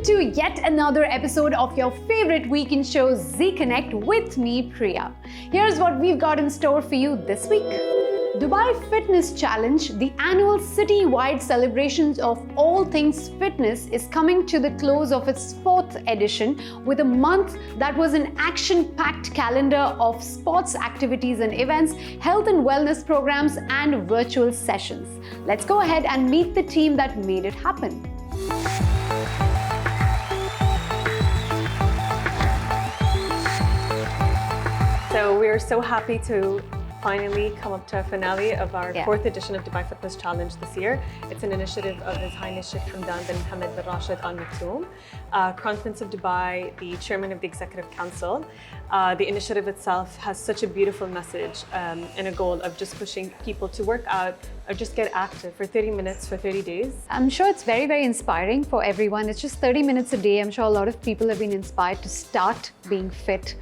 to yet another episode of your favorite weekend show, Zee Connect, with me, Priya. Here's what we've got in store for you this week. Dubai Fitness Challenge, the annual city-wide celebrations of all things fitness, is coming to the close of its 4th edition with a month that was an action-packed calendar of sports activities and events, health and wellness programs, and virtual sessions. Let's go ahead and meet the team that made it happen. So we're so happy to finally come up to a finale of our 4th edition of Dubai Fitness Challenge this year. It's an initiative of His Highness Sheikh Hamdan bin Hamad bin Rashid Al Maktoum, Crown Prince of Dubai, the Chairman of the Executive Council. The initiative itself has such a beautiful message and a goal of just pushing people to work out or just get active for 30 minutes for 30 days. I'm sure it's very, very inspiring for everyone. It's just 30 minutes a day. I'm sure a lot of people have been inspired to start being fit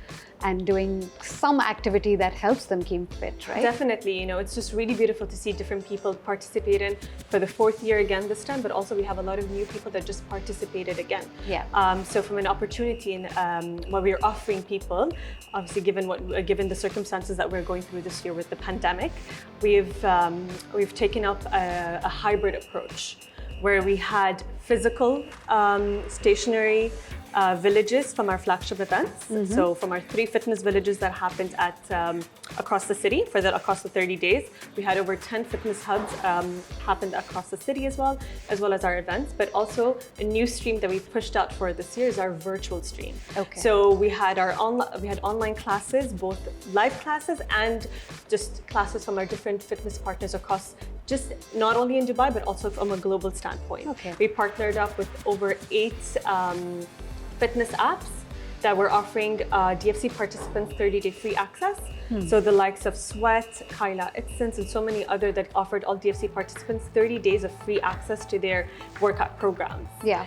and doing some activity that helps them keep fit, right? Definitely, it's just really beautiful to see different people participate in for the 4th year again this time, but also we have a lot of new people that just participated again. Yeah. So from an opportunity and what we're offering people, obviously given the circumstances that we're going through this year with the pandemic, we've taken up a hybrid approach where we had physical, stationary villages from our flagship events. So from our 3 fitness villages that happened at across the city across the 30 days, we had over 10 fitness hubs happened across the city as well as our events. But also a new stream that we pushed out for this year is our virtual stream. Okay. So we had online classes, both live classes and just classes from our different fitness partners across, just not only in Dubai but also from a global standpoint. Okay. We partnered up with over 8 fitness apps that were offering DFC participants 30-day free access. So the likes of Sweat, Kyla Itsens, and so many other that offered all DFC participants 30 days of free access to their workout programs. Yeah.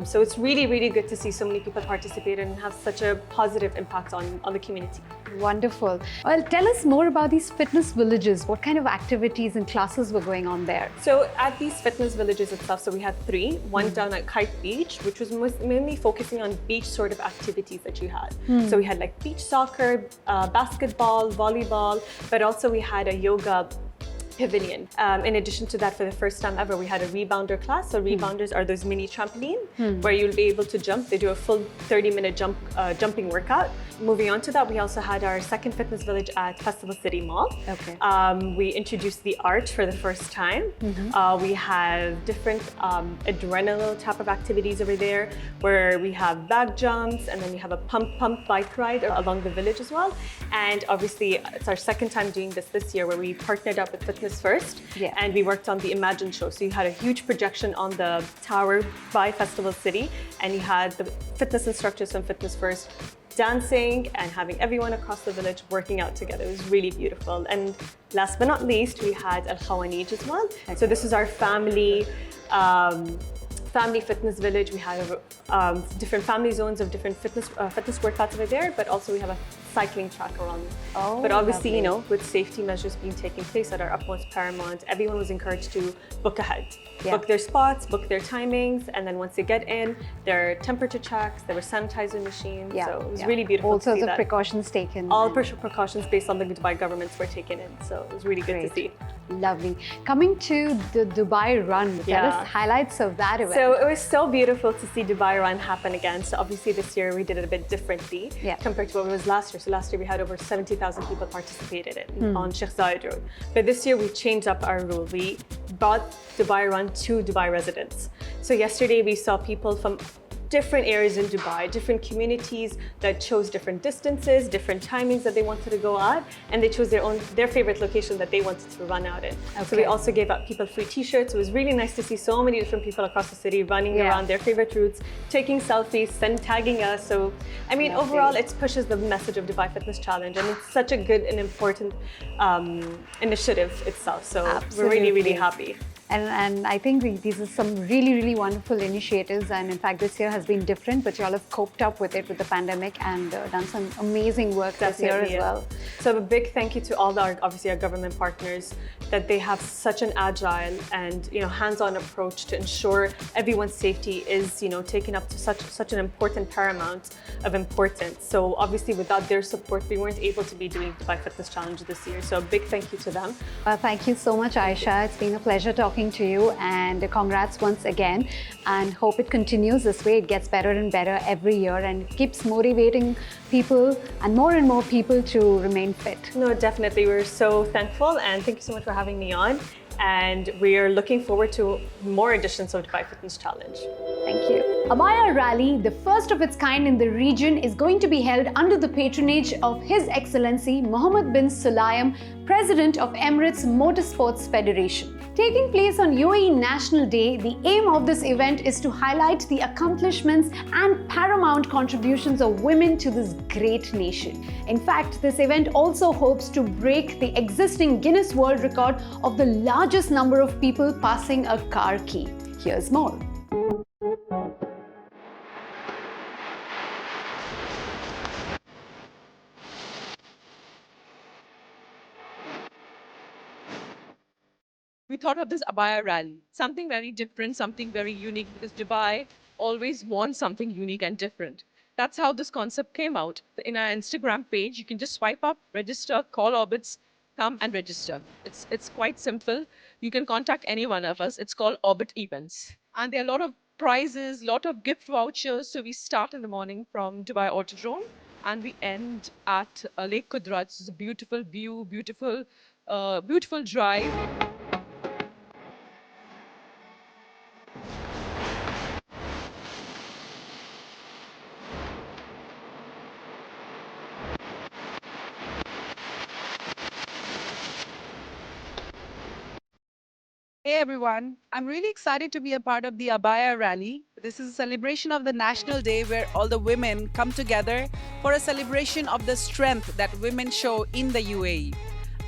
So it's really, really good to see so many people participate and have such a positive impact on the community. Wonderful. Well, tell us more about these fitness villages. What kind of activities and classes were going on there? So at these fitness villages itself, so we had 3. One down at Kite Beach, which was mainly focusing on beach sort of activities that you had. So we had like beach soccer, basketball, volleyball, but also we had a yoga pavilion. In addition to that, for the first time ever, we had a rebounder class. So rebounders are those mini trampoline where you'll be able to jump. They do a full 30-minute jumping workout. Moving on to that, we also had our 2nd fitness village at Festival City Mall. Okay. We introduced the art for the first time. We have different adrenaline type of activities over there where we have bag jumps, and then we have a pump bike ride along the village as well. And obviously, it's our 2nd time doing this year where we partnered up with Fitness First, and we worked on the Imagine show. So you had a huge projection on the tower by Festival City, and you had the fitness instructors from Fitness First dancing and having everyone across the village working out together. It was really beautiful. And last but not least, we had Al Khawanij as well. Okay. So this is our family fitness village. We have different family zones of different fitness workouts over there, but also we have a cycling track around. Oh, but obviously, lovely. With safety measures being taken place at our utmost paramount, everyone was encouraged to book ahead. Yeah. Book their spots, book their timings, and then once they get in, there are temperature checks, there were sanitizer machines. Yeah. So it was really beautiful All to see sorts of that. precautions taken. All precautions based on the Dubai governments were taken in. So it was really good to see. Lovely. Coming to the Dubai Run, tell us highlights of that event. So it was so beautiful to see Dubai Run happen again. So obviously this year we did it a bit differently compared to what it was last year. So last year we had over 70,000 people participated in on Sheikh Zayed Road. But this year we changed up our rule. We brought Dubai Run to Dubai residents. So yesterday we saw people from different areas in Dubai, different communities that chose different distances, different timings that they wanted to go out, and they chose their favorite location that they wanted to run out in. Okay. So we also gave out people free t-shirts. It was really nice to see so many different people across the city running around their favorite routes, taking selfies, tagging us. So, I mean, overall, it pushes the message of Dubai Fitness Challenge, and it's such a good and important initiative itself. So we're really, really happy. And I think these are some really, really wonderful initiatives. And in fact, this year has been different, but you all have coped up with it with the pandemic and done some amazing work this year as well. So a big thank you to all obviously our government partners, that they have such an agile and hands-on approach to ensure everyone's safety is taken up to such an important paramount of importance. So obviously without their support, we weren't able to be doing Dubai Fitness Challenge this year. So a big thank you to them. Thank you so much, Aisha. It's been a pleasure talking to you, and congrats once again, and hope it continues this way. It gets better and better every year and keeps motivating people and more people to remain fit. No, definitely. We're so thankful, and thank you so much for having me on. And we are looking forward to more editions of Dubai Fitness Challenge. Thank you. Abaya Rally, the first of its kind in the region, is going to be held under the patronage of His Excellency Mohammed bin Sulayem, President of Emirates Motorsports Federation. Taking place on UAE National Day, the aim of this event is to highlight the accomplishments and paramount contributions of women to this great nation. In fact, this event also hopes to break the existing Guinness World Record of the largest number of people passing a car key. Here's more. We thought of this Abaya rally, something very different, something very unique, because Dubai always wants something unique and different. That's how this concept came out. In our Instagram page, you can just swipe up, register, call Orbits, come and register. It's quite simple. You can contact any one of us. It's called Orbit Events. And there are a lot of prizes, lot of gift vouchers. So we start in the morning from Dubai Autodrome and we end at Lake Kudrat. It's a beautiful view, beautiful drive. Hey everyone, I'm really excited to be a part of the Abaya rally. This is a celebration of the National Day where all the women come together for a celebration of the strength that women show in the UAE.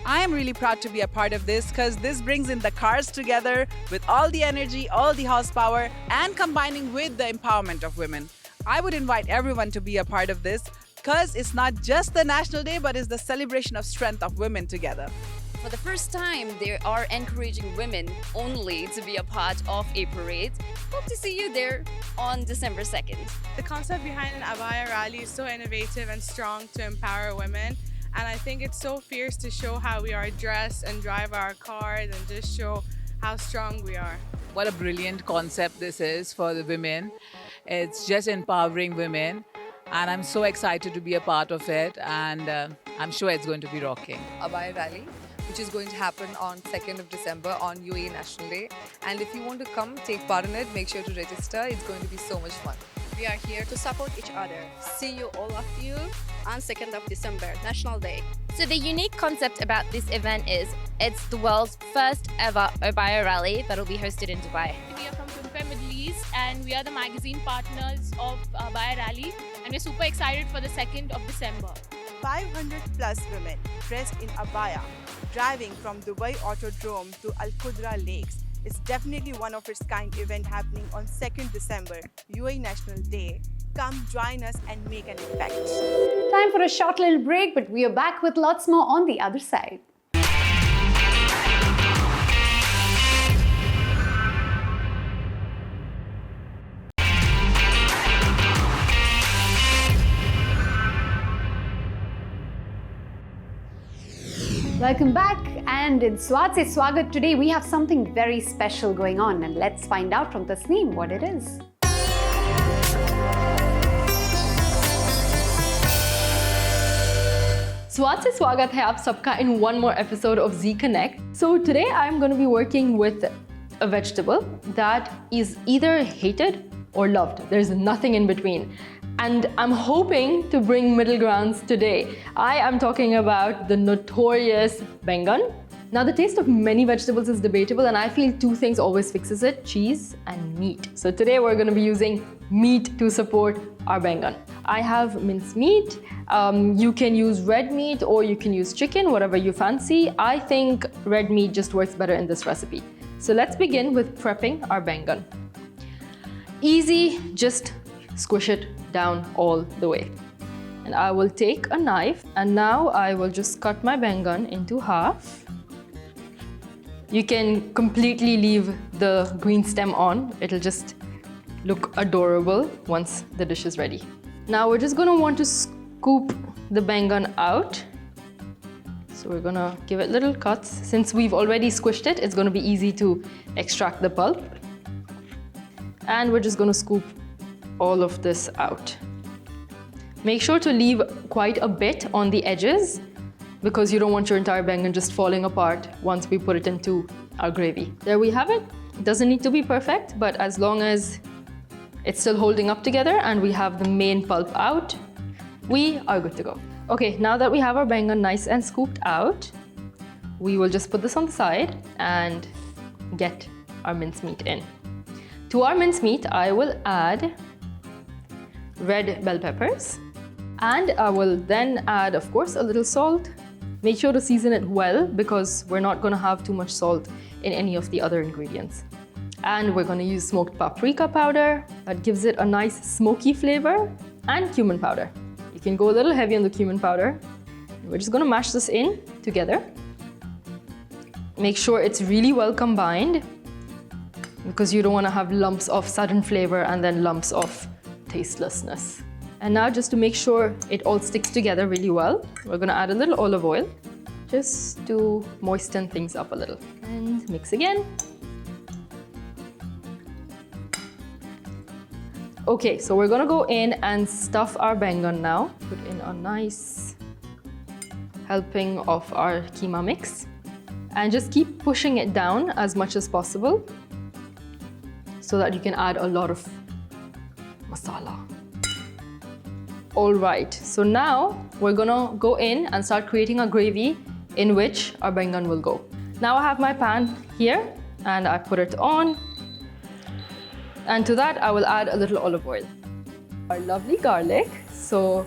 I am really proud to be a part of this because this brings in the cars together with all the energy, all the horsepower, and combining with the empowerment of women. I would invite everyone to be a part of this because it's not just the National Day, but it's the celebration of strength of women together. For the first time, they are encouraging women only to be a part of a parade. Hope to see you there on December 2nd. The concept behind an Abaya rally is so innovative and strong to empower women. And I think it's so fierce to show how we are dressed and drive our cars and just show how strong we are. What a brilliant concept this is for the women. It's just empowering women. And I'm so excited to be a part of it. And I'm sure it's going to be rocking. Abaya rally, which is going to happen on 2nd of December on UAE National Day. And if you want to come take part in it, make sure to register. It's going to be so much fun. We are here to support each other. See you, all of you, on 2nd of December, National Day. So the unique concept about this event is it's the world's first ever Abaya rally that will be hosted in Dubai. We are from Middle East and we are the magazine partners of Abaya rally, and we're super excited for the 2nd of December. 500 plus women dressed in abaya, driving from Dubai Autodrome to Al Qudra Lakes. It's definitely one of its kind event happening on 2nd December, UAE National Day. Come join us and make an impact. Time for a short little break, but we are back with lots more on the other side. Welcome back, and in Swat Se Swagat today we have something very special going on, and let's find out from Tasneem what it is. Swat Se Swagat hai aap sabka in one more episode of Zee Connect. So today I'm going to be working with a vegetable that is either hated or loved. There's nothing in between. And I'm hoping to bring middle grounds today. I am talking about the notorious Baingan. Now, the taste of many vegetables is debatable, and I feel two things always fixes it: cheese and meat. So today we're going to be using meat to support our Baingan. I have minced meat. You can use red meat or you can use chicken, whatever you fancy. I think red meat just works better in this recipe. So let's begin with prepping our Baingan. Easy, just squish it down all the way. And I will take a knife and now I will just cut my Baingan into half. You can completely leave the green stem on. It'll just look adorable once the dish is ready. Now we're just gonna want to scoop the Baingan out. So we're gonna give it little cuts. Since we've already squished it, it's gonna be easy to extract the pulp. And we're just gonna scoop all of this out. Make sure to leave quite a bit on the edges because you don't want your entire Baingan just falling apart once we put it into our gravy. There we have it. It doesn't need to be perfect, but as long as it's still holding up together and we have the main pulp out, we are good to go. Okay, now that we have our Baingan nice and scooped out, we will just put this on the side and get our mincemeat in. To our mincemeat, I will add red bell peppers. And I will then add, of course, a little salt. Make sure to season it well because we're not gonna have too much salt in any of the other ingredients. And we're gonna use smoked paprika powder that gives it a nice smoky flavor, and cumin powder. You can go a little heavy on the cumin powder. We're just gonna mash this in together. Make sure it's really well combined because you don't wanna have lumps of sudden flavor and then lumps of tastelessness. And now just to make sure it all sticks together really well, we're gonna add a little olive oil just to moisten things up a little. And mix again. Okay, so we're gonna go in and stuff our Baingan now. Put in a nice helping of our Kheema mix. And just keep pushing it down as much as possible so that you can add a lot of masala. All right, so now we're gonna go in and start creating a gravy in which our Baingan will go. Now I have my pan here and I put it on. And to that, I will add a little olive oil. Our lovely garlic. So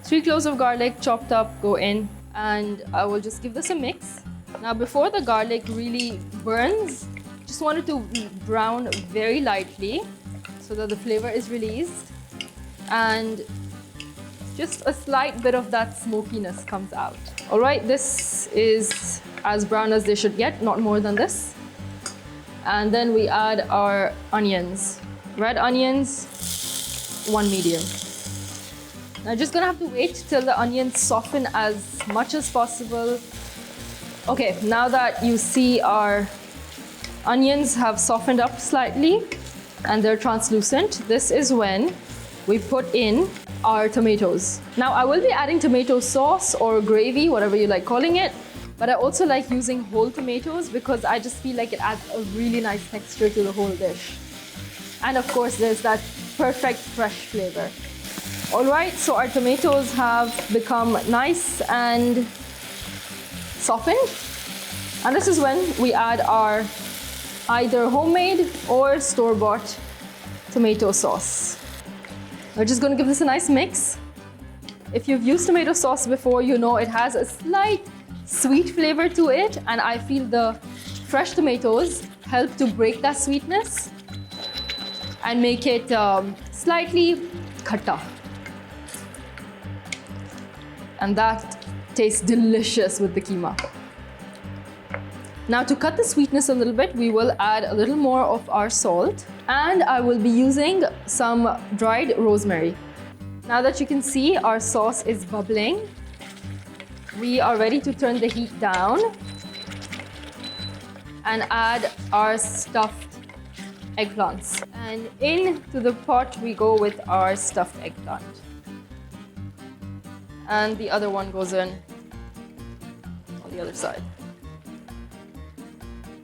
3 cloves of garlic chopped up go in and I will just give this a mix. Now before the garlic really burns, just want it to brown very lightly so that the flavor is released. And just a slight bit of that smokiness comes out. All right, this is as brown as they should get, not more than this. And then we add our onions. Red onions, 1 medium. Now just gonna have to wait till the onions soften as much as possible. Okay, now that you see our onions have softened up slightly and they're translucent, this is when we put in our tomatoes. Now I will be adding tomato sauce or gravy, whatever you like calling it, but I also like using whole tomatoes because I just feel like it adds a really nice texture to the whole dish. And of course there's that perfect fresh flavor. All right, so our tomatoes have become nice and softened. And this is when we add our either homemade or store-bought tomato sauce. We're just going to give this a nice mix. If you've used tomato sauce before, you know it has a slight sweet flavor to it, and I feel the fresh tomatoes help to break that sweetness and make it slightly khatta. And that tastes delicious with the keema. Now to cut the sweetness a little bit, we will add a little more of our salt, and I will be using some dried rosemary. Now that you can see our sauce is bubbling, we are ready to turn the heat down and add our stuffed eggplants. And into the pot we go with our stuffed eggplant. And the other one goes in on the other side.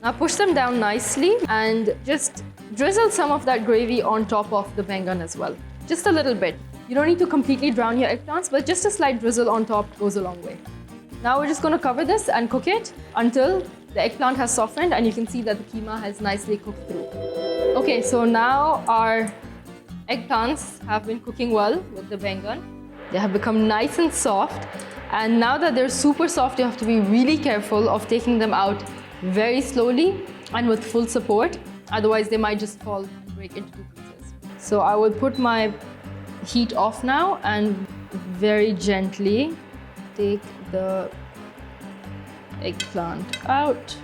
Now push them down nicely and just drizzle some of that gravy on top of the Baingan as well. Just a little bit. You don't need to completely drown your eggplants, but just a slight drizzle on top goes a long way. Now we're just going to cover this and cook it until the eggplant has softened and you can see that the keema has nicely cooked through. Okay, so now our eggplants have been cooking well with the Baingan. They have become nice and soft, and now that they're super soft, you have to be really careful of taking them out very slowly and with full support. Otherwise, they might just fall and break into two pieces. So I will put my heat off now and very gently take the eggplant out.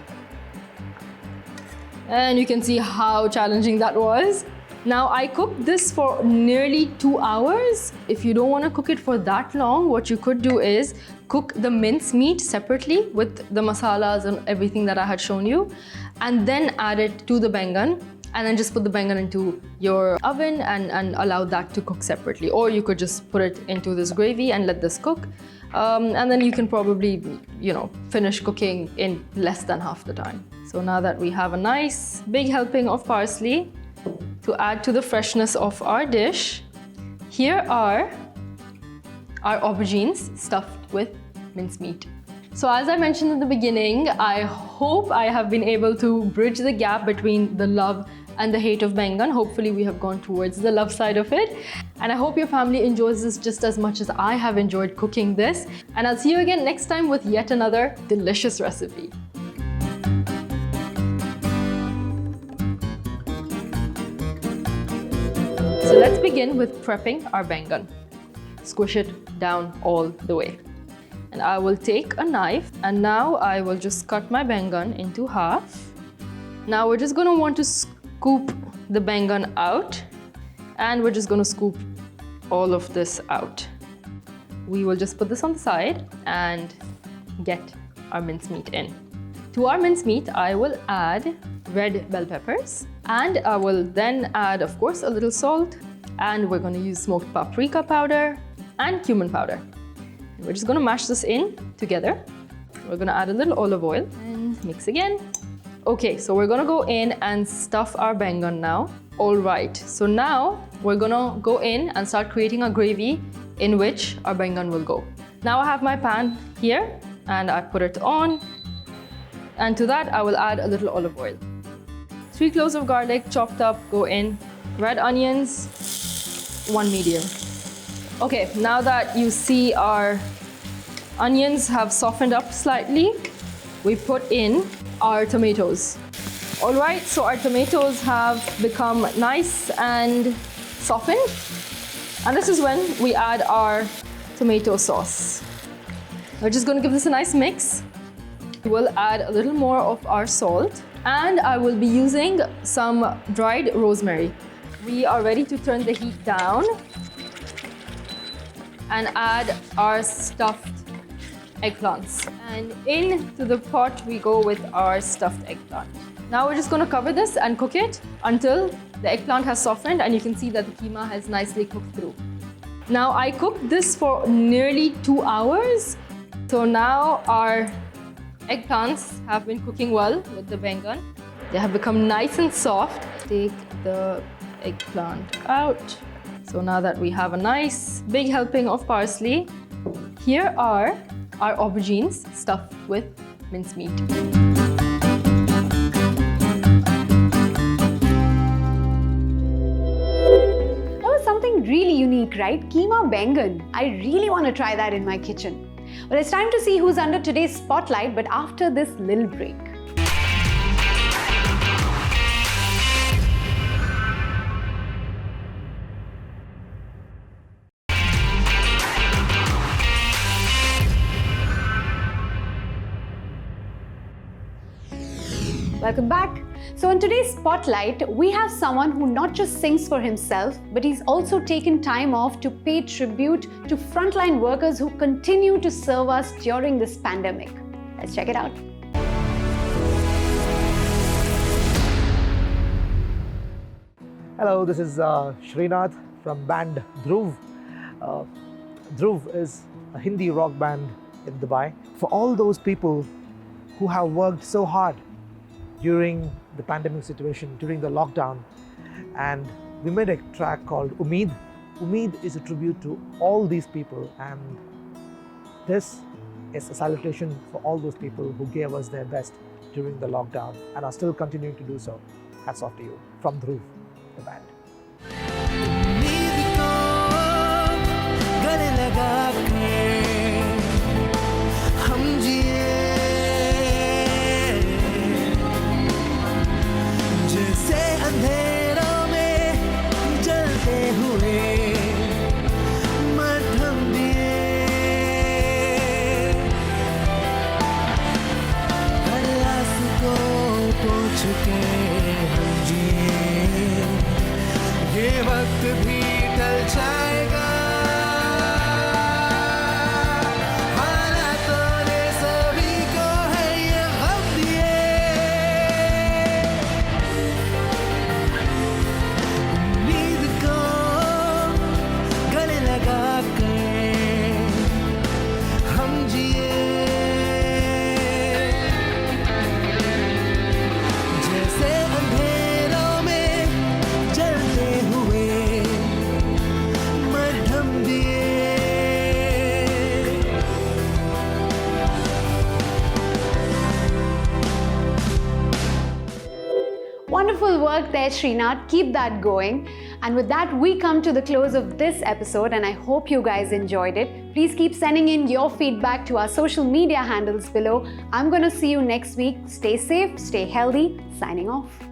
And you can see how challenging that was. Now I cooked this for nearly 2 hours. If you don't want to cook it for that long, what you could do is cook the mince meat separately with the masalas and everything that I had shown you, and then add it to the Baingan, and then just put the Baingan into your oven and allow that to cook separately. Or you could just put it into this gravy and let this cook. And then you can probably, finish cooking in less than half the time. So now that we have a nice big helping of parsley to add to the freshness of our dish, here are our aubergines stuffed with mincemeat. So as I mentioned in the beginning, I hope I have been able to bridge the gap between the love and the hate of Baingan. Hopefully we have gone towards the love side of it. And I hope your family enjoys this just as much as I have enjoyed cooking this. And I'll see you again next time with yet another delicious recipe. So let's begin with prepping our Baingan. Squish it down all the way. And I will take a knife, and now I will just cut my Baingan into half. Now we're just going to want to scoop the Baingan out, and we're just going to scoop all of this out. We will just put this on the side and get our mincemeat in. To our mincemeat, I will add red bell peppers, and I will then add, of course, a little salt, and we're going to use smoked paprika powder and cumin powder. And we're just going to mash this in together. We're going to add a little olive oil and mix again. Okay, so we're going to go in and stuff our Baingan now. All right, so now we're going to go in and start creating a gravy in which our Baingan will go. Now I have my pan here and I put it on, and to that I will add a little olive oil. 3 cloves of garlic chopped up go in. Red onions, 1 medium. Okay, now that you see our onions have softened up slightly, we put in our tomatoes. All right, so our tomatoes have become nice and softened. And this is when we add our tomato sauce. We're just going to give this a nice mix. We'll add a little more of our salt, and I will be using some dried rosemary. We are ready to turn the heat down and add our stuffed eggplants. And into the pot we go with our stuffed eggplant. Now we're just going to cover this and cook it until the eggplant has softened and you can see that the keema has nicely cooked through. Now I cooked this for nearly 2 hours. So now our eggplants have been cooking well with the Baingan. They have become nice and soft. Take the eggplant out. So now that we have a nice big helping of parsley, here are our aubergines stuffed with mincemeat. That was something really unique, right? Keema Baingan. I really want to try that in my kitchen. Well, it's time to see who's under today's spotlight, but after this little break. Welcome back. So in today's spotlight, we have someone who not just sings for himself, but he's also taken time off to pay tribute to frontline workers who continue to serve us during this pandemic. Let's check it out. Hello, this is Srinath from band Dhruv. Dhruv is a Hindi rock band in Dubai. For all those people who have worked so hard during the pandemic situation, during the lockdown, and we made a track called Umeed. Umeed is a tribute to all these people, and this is a salutation for all those people who gave us their best during the lockdown and are still continuing to do so. Hats off to you. From Dhruv, the band. चुके हम जिए ये वक्त भी टल जाएगा हालातों ने सभी को है ये गम दिए उम्मीद को गले लगा कर हम जिए जैसे अंधेरों में जलते हुए मरहम दिए Wonderful work there, Srinath. Keep that going. And with that, we come to the close of this episode, and I hope you guys enjoyed it. Please keep sending in your feedback to our social media handles below. I'm going to see you next week. Stay safe, stay healthy. Signing off.